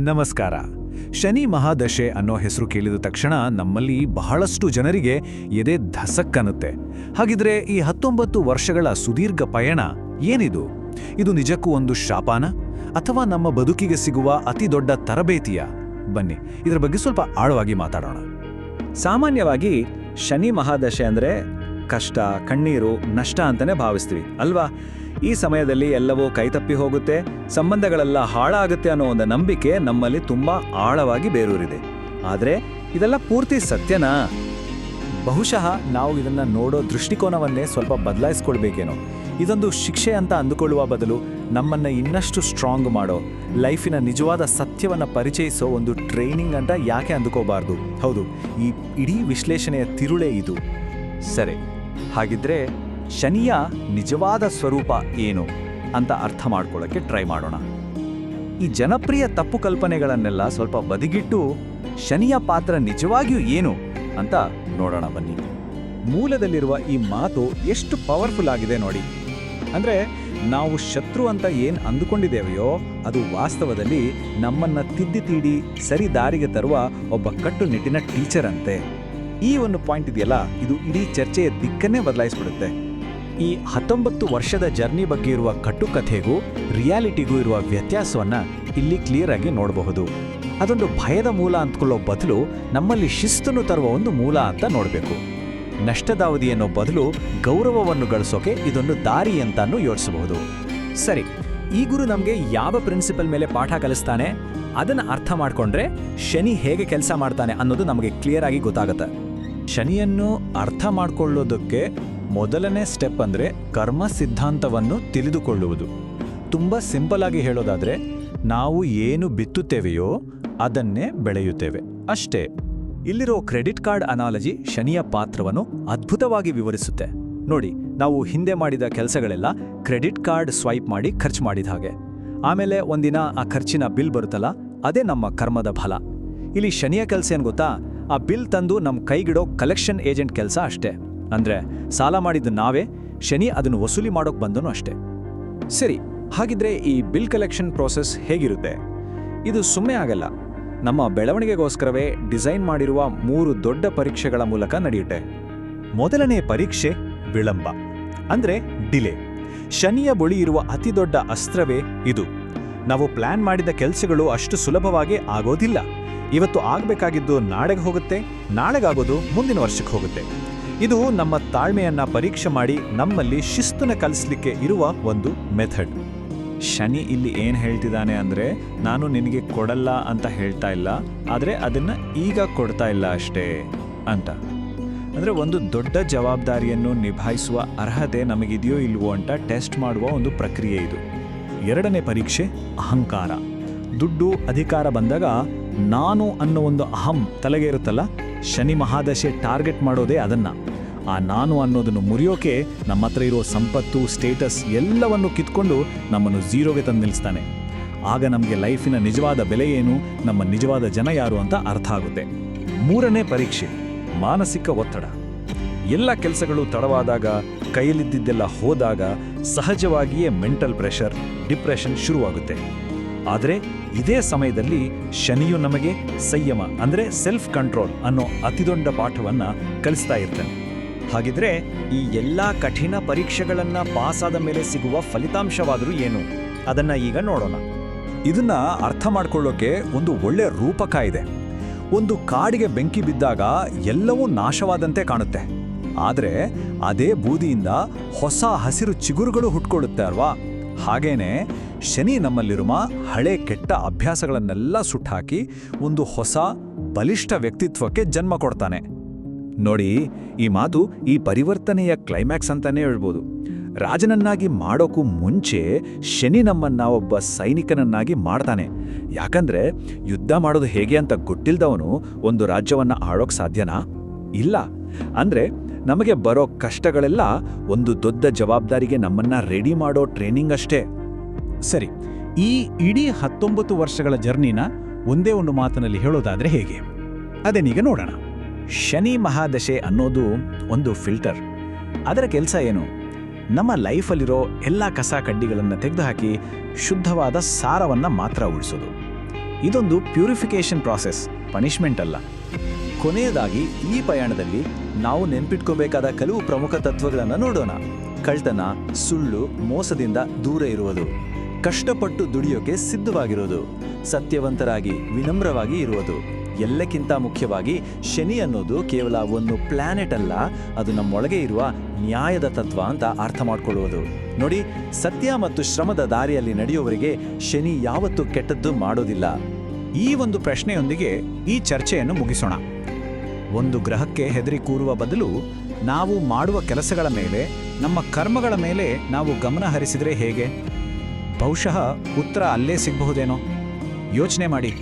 ನಮಸ್ಕಾರ. ಶನಿ ಮಹಾದಶೆ ಅನ್ನೋ ಹೆಸರು ಕೇಳಿದ ತಕ್ಷಣ ನಮ್ಮಲ್ಲಿ ಬಹಳಷ್ಟು ಜನರಿಗೆ ಎದೆ ಧಸಕ್ಕನ್ನುತ್ತೆ. ಹಾಗಿದ್ರೆ ಈ 19 ವರ್ಷಗಳ ಸುದೀರ್ಘ ಪಯಣ ಏನಿದು? ಇದು ನಿಜಕ್ಕೂ ಒಂದು ಶಾಪಾನ ಅಥವಾ ನಮ್ಮ ಬದುಕಿಗೆ ಸಿಗುವ ಅತಿ ದೊಡ್ಡ ತರಬೇತಿಯ? ಬನ್ನಿ ಇದರ ಬಗ್ಗೆ ಸ್ವಲ್ಪ ಆಳವಾಗಿ ಮಾತಾಡೋಣ. ಸಾಮಾನ್ಯವಾಗಿ ಶನಿ ಮಹಾದಶೆ ಅಂದರೆ ಕಷ್ಟ, ಕಣ್ಣೀರು, ನಷ್ಟ ಅಂತಲೇ ಭಾವಿಸ್ತೀವಿ ಅಲ್ವಾ? ಈ ಸಮಯದಲ್ಲಿ ಎಲ್ಲವೂ ಕೈತಪ್ಪಿ ಹೋಗುತ್ತೆ, ಸಂಬಂಧಗಳೆಲ್ಲ ಹಾಳಾಗುತ್ತೆ ಅನ್ನೋ ಒಂದು ನಂಬಿಕೆ ನಮ್ಮಲ್ಲಿ ತುಂಬ ಆಳವಾಗಿ ಬೇರೂರಿದೆ. ಆದರೆ ಇದೆಲ್ಲ ಪೂರ್ತಿ ಸತ್ಯನಾ? ಬಹುಶಃ ನಾವು ಇದನ್ನು ನೋಡೋ ದೃಷ್ಟಿಕೋನವನ್ನೇ ಸ್ವಲ್ಪ ಬದಲಾಯಿಸ್ಕೊಳ್ಬೇಕೇನೋ. ಇದೊಂದು ಶಿಕ್ಷೆ ಅಂತ ಅಂದುಕೊಳ್ಳುವ ಬದಲು ನಮ್ಮನ್ನು ಇನ್ನಷ್ಟು ಸ್ಟ್ರಾಂಗ್ ಮಾಡೋ, ಲೈಫಿನ ನಿಜವಾದ ಸತ್ಯವನ್ನು ಪರಿಚಯಿಸೋ ಒಂದು ಟ್ರೈನಿಂಗ್ ಅಂತ ಯಾಕೆ ಅಂದುಕೋಬಾರ್ದು? ಹೌದು, ಈ ಇಡೀ ವಿಶ್ಲೇಷಣೆಯ ತಿರುಳೇ ಇದು. ಸರಿ, ಹಾಗಿದ್ರೆ ಶನಿಯ ನಿಜವಾದ ಸ್ವರೂಪ ಏನು ಅಂತ ಅರ್ಥ ಮಾಡ್ಕೊಳ್ಳೋಕ್ಕೆ ಟ್ರೈ ಮಾಡೋಣ. ಈ ಜನಪ್ರಿಯ ತಪ್ಪು ಕಲ್ಪನೆಗಳನ್ನೆಲ್ಲ ಸ್ವಲ್ಪ ಬದಿಗಿಟ್ಟು ಶನಿಯ ಪಾತ್ರ ನಿಜವಾಗಿಯೂ ಏನು ಅಂತ ನೋಡೋಣ ಬನ್ನಿ. ಮೂಲದಲ್ಲಿರುವ ಈ ಮಾತು ಎಷ್ಟು ಪವರ್ಫುಲ್ ಆಗಿದೆ ನೋಡಿ. ಅಂದರೆ ನಾವು ಶತ್ರು ಅಂತ ಏನು ಅಂದುಕೊಂಡಿದ್ದೇವೆಯೋ ಅದು ವಾಸ್ತವದಲ್ಲಿ ನಮ್ಮನ್ನ ತಿದ್ದಿ ತೀಡಿ ಸರಿ ದಾರಿಗೆ ತರುವ ಒಬ್ಬ ಕಟ್ಟುನಿಟ್ಟಿನ ಟೀಚರ್ ಅಂತೆ. ಈ ಒಂದು ಪಾಯಿಂಟ್ ಇದೆಯಲ್ಲ, ಇದು ಇಡೀ ಚರ್ಚೆಯ ದಿಕ್ಕನ್ನೇ ಬದಲಾಯಿಸ್ಬಿಡುತ್ತೆ. ಈ 19 ವರ್ಷದ ಜರ್ನಿ ಬಗ್ಗೆ ಇರುವ ಕಟ್ಟುಕಥೆಗೂ ರಿಯಾಲಿಟಿಗೂ ಇರುವ ವ್ಯತ್ಯಾಸವನ್ನ ಇಲ್ಲಿ ಕ್ಲಿಯರ್ ಆಗಿ ನೋಡಬಹುದು. ಅದೊಂದು ಭಯದ ಮೂಲ ಅಂದ್ಕೊಳ್ಳೋ ಬದಲು ನಮ್ಮಲ್ಲಿ ಶಿಸ್ತನ್ನು ತರುವ ಒಂದು ಮೂಲ ಅಂತ ನೋಡಬೇಕು. ನಷ್ಟದಾವಧಿ ಅನ್ನೋ ಬದಲು ಗೌರವವನ್ನು ಗಳಿಸೋಕೆ ಇದೊಂದು ದಾರಿ ಅಂತಾನೂ ಯೋಚಿಸಬಹುದು. ಸರಿ, ಈ ಗುರು ನಮಗೆ ಯಾವ ಪ್ರಿನ್ಸಿಪಲ್ ಮೇಲೆ ಪಾಠ ಕಲಿಸ್ತಾನೆ ಅದನ್ನು ಅರ್ಥ ಮಾಡ್ಕೊಂಡ್ರೆ ಶನಿ ಹೇಗೆ ಕೆಲಸ ಮಾಡ್ತಾನೆ ಅನ್ನೋದು ನಮಗೆ ಕ್ಲಿಯರ್ ಆಗಿ ಗೊತ್ತಾಗುತ್ತೆ. ಶನಿಯನ್ನು ಅರ್ಥ ಮಾಡ್ಕೊಳ್ಳೋದಕ್ಕೆ ಮೊದಲನೇ ಸ್ಟೆಪ್ ಅಂದರೆ ಕರ್ಮ ಸಿದ್ಧಾಂತವನ್ನು ತಿಳಿದುಕೊಳ್ಳುವುದು. ತುಂಬ ಸಿಂಪಲ್ ಆಗಿ ಹೇಳೋದಾದರೆ, ನಾವು ಏನು ಬಿತ್ತುತ್ತೇವೆಯೋ ಅದನ್ನೇ ಬೆಳೆಯುತ್ತೇವೆ ಅಷ್ಟೇ. ಇಲ್ಲಿರೋ ಕ್ರೆಡಿಟ್ ಕಾರ್ಡ್ ಅನಾಲಜಿ ಶನಿಯ ಪಾತ್ರವನ್ನು ಅದ್ಭುತವಾಗಿ ವಿವರಿಸುತ್ತೆ. ನೋಡಿ, ನಾವು ಹಿಂದೆ ಮಾಡಿದ ಕೆಲಸಗಳೆಲ್ಲ ಕ್ರೆಡಿಟ್ ಕಾರ್ಡ್ ಸ್ವೈಪ್ ಮಾಡಿ ಖರ್ಚು ಮಾಡಿದ ಹಾಗೆ. ಆಮೇಲೆ ಒಂದಿನ ಆ ಖರ್ಚಿನ ಬಿಲ್ ಬರುತ್ತಲ್ಲ, ಅದೇ ನಮ್ಮ ಕರ್ಮದ ಫಲ. ಇಲ್ಲಿ ಶನಿಯ ಕೆಲಸ ಏನು ಗೊತ್ತಾ? ಆ ಬಿಲ್ ತಂದು ನಮ್ಮ ಕೈಗಿಡೋ ಕಲೆಕ್ಷನ್ ಏಜೆಂಟ್ ಕೆಲಸ ಅಷ್ಟೇ. ಅಂದರೆ ಸಾಲ ಮಾಡಿದ್ದು ನಾವೇ, ಶನಿ ಅದನ್ನು ವಸೂಲಿ ಮಾಡೋಕೆ ಬಂದನು ಅಷ್ಟೇ. ಸರಿ, ಹಾಗಿದ್ರೆ ಈ ಬಿಲ್ ಕಲೆಕ್ಷನ್ ಪ್ರೋಸೆಸ್ ಹೇಗಿರುತ್ತೆ? ಇದು ಸುಮ್ಮನೆ ಆಗಲ್ಲ. ನಮ್ಮ ಬೆಳವಣಿಗೆಗೋಸ್ಕರವೇ ಡಿಸೈನ್ ಮಾಡಿರುವ 3 ದೊಡ್ಡ ಪರೀಕ್ಷೆಗಳ ಮೂಲಕ ನಡೆಯುತ್ತೆ. ಮೊದಲನೇ ಪರೀಕ್ಷೆ ವಿಳಂಬ, ಅಂದರೆ ಡಿಲೇ. ಶನಿಯ ಬಳಿ ಇರುವ ಅತಿ ದೊಡ್ಡ ಅಸ್ತ್ರವೇ ಇದು. ನಾವು ಪ್ಲಾನ್ ಮಾಡಿದ ಕೆಲಸಗಳು ಅಷ್ಟು ಸುಲಭವಾಗಿ ಆಗೋದಿಲ್ಲ. ಇವತ್ತು ಆಗಬೇಕಾಗಿದ್ದು ನಾಳೆಗೆ ಹೋಗುತ್ತೆ, ನಾಳೆಗಾಗೋದು ಮುಂದಿನ ವರ್ಷಕ್ಕೆ ಹೋಗುತ್ತೆ. ಇದು ನಮ್ಮ ತಾಳ್ಮೆಯನ್ನ ಪರೀಕ್ಷೆ ಮಾಡಿ ನಮ್ಮಲ್ಲಿ ಶಿಸ್ತನ್ನು ಕಲಿಸ್ಲಿಕ್ಕೆ ಇರುವ ಒಂದು ಮೆಥಡ್. ಶನಿ ಇಲ್ಲಿ ಏನು ಹೇಳ್ತಿದ್ದಾನೆ ಅಂದರೆ, ನಾನು ನಿನಗೆ ಕೊಡಲ್ಲ ಅಂತ ಹೇಳ್ತಾ ಇಲ್ಲ, ಆದರೆ ಅದನ್ನು ಈಗ ಕೊಡ್ತಾ ಇಲ್ಲ ಅಷ್ಟೇ ಅಂತ. ಅಂದರೆ ಒಂದು ದೊಡ್ಡ ಜವಾಬ್ದಾರಿಯನ್ನು ನಿಭಾಯಿಸುವ ಅರ್ಹತೆ ನಮಗಿದೆಯೋ ಇಲ್ವೋ ಅಂತ ಟೆಸ್ಟ್ ಮಾಡುವ ಒಂದು ಪ್ರಕ್ರಿಯೆ ಇದು. ಎರಡನೇ ಪರೀಕ್ಷೆ ಅಹಂಕಾರ. ದುಡ್ಡು, ಅಧಿಕಾರ ಬಂದಾಗ ನಾನು ಅನ್ನೋ ಒಂದು ಅಹಂ ತಲೆಗೆ ಇರುತ್ತಲ್ಲ, ಶನಿ ಮಹಾದಶೆ ಟಾರ್ಗೆಟ್ ಮಾಡೋದೇ ಅದನ್ನ. ಆ ನಾನು ಅನ್ನೋದನ್ನು ಮುರಿಯೋಕೆ ನಮ್ಮ ಹತ್ರ ಇರೋ ಸಂಪತ್ತು, ಸ್ಟೇಟಸ್ ಎಲ್ಲವನ್ನು ಕಿತ್ಕೊಂಡು ನಮ್ಮನ್ನು ಝೀರೋಗೆ ತಂದು ನಿಲ್ಲಿಸ್ತಾನೆ. ಆಗ ನಮಗೆ ಲೈಫಿನ ನಿಜವಾದ ಬೆಲೆ ಏನು, ನಮ್ಮ ನಿಜವಾದ ಜನ ಯಾರು ಅಂತ ಅರ್ಥ ಆಗುತ್ತೆ. ಮೂರನೇ ಪರೀಕ್ಷೆ ಮಾನಸಿಕ ಒತ್ತಡ. ಎಲ್ಲ ಕೆಲಸಗಳು ತಡವಾದಾಗ, ಕೈಯಲ್ಲಿದ್ದೆಲ್ಲ ಹೋದಾಗ ಸಹಜವಾಗಿಯೇ ಮೆಂಟಲ್ ಪ್ರೆಷರ್, ಡಿಪ್ರೆಷನ್ ಶುರುವಾಗುತ್ತೆ. ಆದರೆ ಇದೇ ಸಮಯದಲ್ಲಿ ಶನಿಯು ನಮಗೆ ಸಂಯಮ ಅಂದರೆ ಸೆಲ್ಫ್ ಕಂಟ್ರೋಲ್ ಅನ್ನೋ ಅತಿದೊಡ್ಡ ಪಾಠವನ್ನು ಕಲಿಸ್ತಾ ಇರ್ತಾನೆ. ಹಾಗಿದ್ರೆ ಈ ಎಲ್ಲ ಕಠಿಣ ಪರೀಕ್ಷೆಗಳನ್ನು ಪಾಸಾದ ಮೇಲೆ ಸಿಗುವ ಫಲಿತಾಂಶವಾದರೂ ಏನು? ಅದನ್ನು ಈಗ ನೋಡೋಣ. ಇದನ್ನ ಅರ್ಥ ಮಾಡ್ಕೊಳ್ಳೋಕೆ ಒಂದು ಒಳ್ಳೆ ರೂಪಕ ಇದೆ. ಒಂದು ಕಾಡಿಗೆ ಬೆಂಕಿ ಬಿದ್ದಾಗ ಎಲ್ಲವೂ ನಾಶವಾದಂತೆ ಕಾಣುತ್ತೆ, ಆದರೆ ಅದೇ ಬೂದಿಯಿಂದ ಹೊಸ ಹಸಿರು ಚಿಗುರುಗಳು ಹುಟ್ಕೊಳ್ಳುತ್ತೆ ಅಲ್ವಾ? ಹಾಗೇನೆ ಶನಿ ನಮ್ಮಲ್ಲಿರುವ ಹಳೆ ಕೆಟ್ಟ ಅಭ್ಯಾಸಗಳನ್ನೆಲ್ಲ ಸುಟ್ಟಾಕಿ ಒಂದು ಹೊಸ ಬಲಿಷ್ಠ ವ್ಯಕ್ತಿತ್ವಕ್ಕೆ ಜನ್ಮ ಕೊಡ್ತಾನೆ. ನೋಡಿ, ಈ ಮಾತು ಈ ಪರಿವರ್ತನೆಯ ಕ್ಲೈಮ್ಯಾಕ್ಸ್ ಅಂತಾನೆ ಹೇಳ್ಬೋದು. ರಾಜನನ್ನಾಗಿ ಮಾಡೋಕ್ಕೂ ಮುಂಚೆ ಶನಿ ನಮ್ಮನ್ನ ಒಬ್ಬ ಸೈನಿಕನನ್ನಾಗಿ ಮಾಡ್ತಾನೆ. ಯಾಕಂದ್ರೆ ಯುದ್ಧ ಮಾಡೋದು ಹೇಗೆ ಅಂತ ಗೊತ್ತಿಲ್ದವನು ಒಂದು ರಾಜ್ಯವನ್ನ ಆಳೋಕ್ ಸಾಧ್ಯನಾ? ಇಲ್ಲ. ಅಂದ್ರೆ ನಮಗೆ ಬರೋ ಕಷ್ಟಗಳೆಲ್ಲ ಒಂದು ದೊಡ್ಡ ಜವಾಬ್ದಾರಿಗೆ ನಮ್ಮನ್ನ ರೆಡಿ ಮಾಡೋ ಟ್ರೈನಿಂಗ್ ಅಷ್ಟೇ. ಸರಿ, ಈ ಇಡೀ 19 ವರ್ಷಗಳ ಜರ್ನಿನ ಒಂದೇ ಒಂದು ಮಾತಿನಲ್ಲಿ ಹೇಳೋದಾದ್ರೆ ಹೇಗೆ? ಅದೇನೀಗ ನೋಡೋಣ. ಶನಿ ಮಹಾದಶೆ ಅನ್ನೋದು ಒಂದು ಫಿಲ್ಟರ್. ಅದರ ಕೆಲಸ ಏನು? ನಮ್ಮ ಲೈಫಲ್ಲಿರೋ ಎಲ್ಲ ಕಸ ಕಡ್ಡಿಗಳನ್ನು ತೆಗೆದುಹಾಕಿ ಶುದ್ಧವಾದ ಸಾರವನ್ನು ಮಾತ್ರ ಉಳಿಸೋದು. ಇದೊಂದು ಪ್ಯೂರಿಫಿಕೇಷನ್ ಪ್ರಾಸೆಸ್, ಪನಿಷ್ಮೆಂಟ್ ಅಲ್ಲ. ಕೊನೆಯದಾಗಿ ಈ ಪಯಣದಲ್ಲಿ ನಾವು ನೆನ್ಪಿಟ್ಕೋಬೇಕಾದ ಕೆಲವು ಪ್ರಮುಖ ತತ್ವಗಳನ್ನು ನೋಡೋಣ. ಕಳ್ತನ, ಸುಳ್ಳು, ಮೋಸದಿಂದ ದೂರ ಇರುವುದು, ಕಷ್ಟಪಟ್ಟು ದುಡಿಯೋಕೆ ಸಿದ್ಧವಾಗಿರೋದು, ಸತ್ಯವಂತರಾಗಿ ವಿನಮ್ರವಾಗಿ ಇರುವುದು. ಎಲ್ಲಕ್ಕಿಂತ ಮುಖ್ಯವಾಗಿ ಶನಿ ಅನ್ನೋದು ಕೇವಲ ಒಂದು ಪ್ಲಾನೆಟ್ ಅಲ್ಲ, ಅದು ನಮ್ಮೊಳಗೆ ಇರುವ ನ್ಯಾಯದ ತತ್ವ ಅಂತ ಅರ್ಥ ಮಾಡ್ಕೊಳ್ಳುವುದು. ನೋಡಿ, ಸತ್ಯ ಮತ್ತು ಶ್ರಮದ ದಾರಿಯಲ್ಲಿ ನಡೆಯುವವರಿಗೆ ಶನಿ ಯಾವತ್ತೂ ಕೆಟ್ಟದ್ದು ಮಾಡೋದಿಲ್ಲ. ಈ ಒಂದು ಪ್ರಶ್ನೆಯೊಂದಿಗೆ ಈ ಚರ್ಚೆಯನ್ನು ಮುಗಿಸೋಣ. ಒಂದು ಗ್ರಹಕ್ಕೆ ಹೆದರಿ ಕೂರುವ ಬದಲು ನಾವು ಮಾಡುವ ಕೆಲಸಗಳ ಮೇಲೆ, ನಮ್ಮ ಕರ್ಮಗಳ ಮೇಲೆ ನಾವು ಗಮನ ಹರಿಸಿದರೆ ಹೇಗೆ? ಬಹುಶಃ ಉತ್ತರ ಅಲ್ಲೇ ಸಿಗಬಹುದೇನೋ. ಯೋಚನೆ ಮಾಡಿ.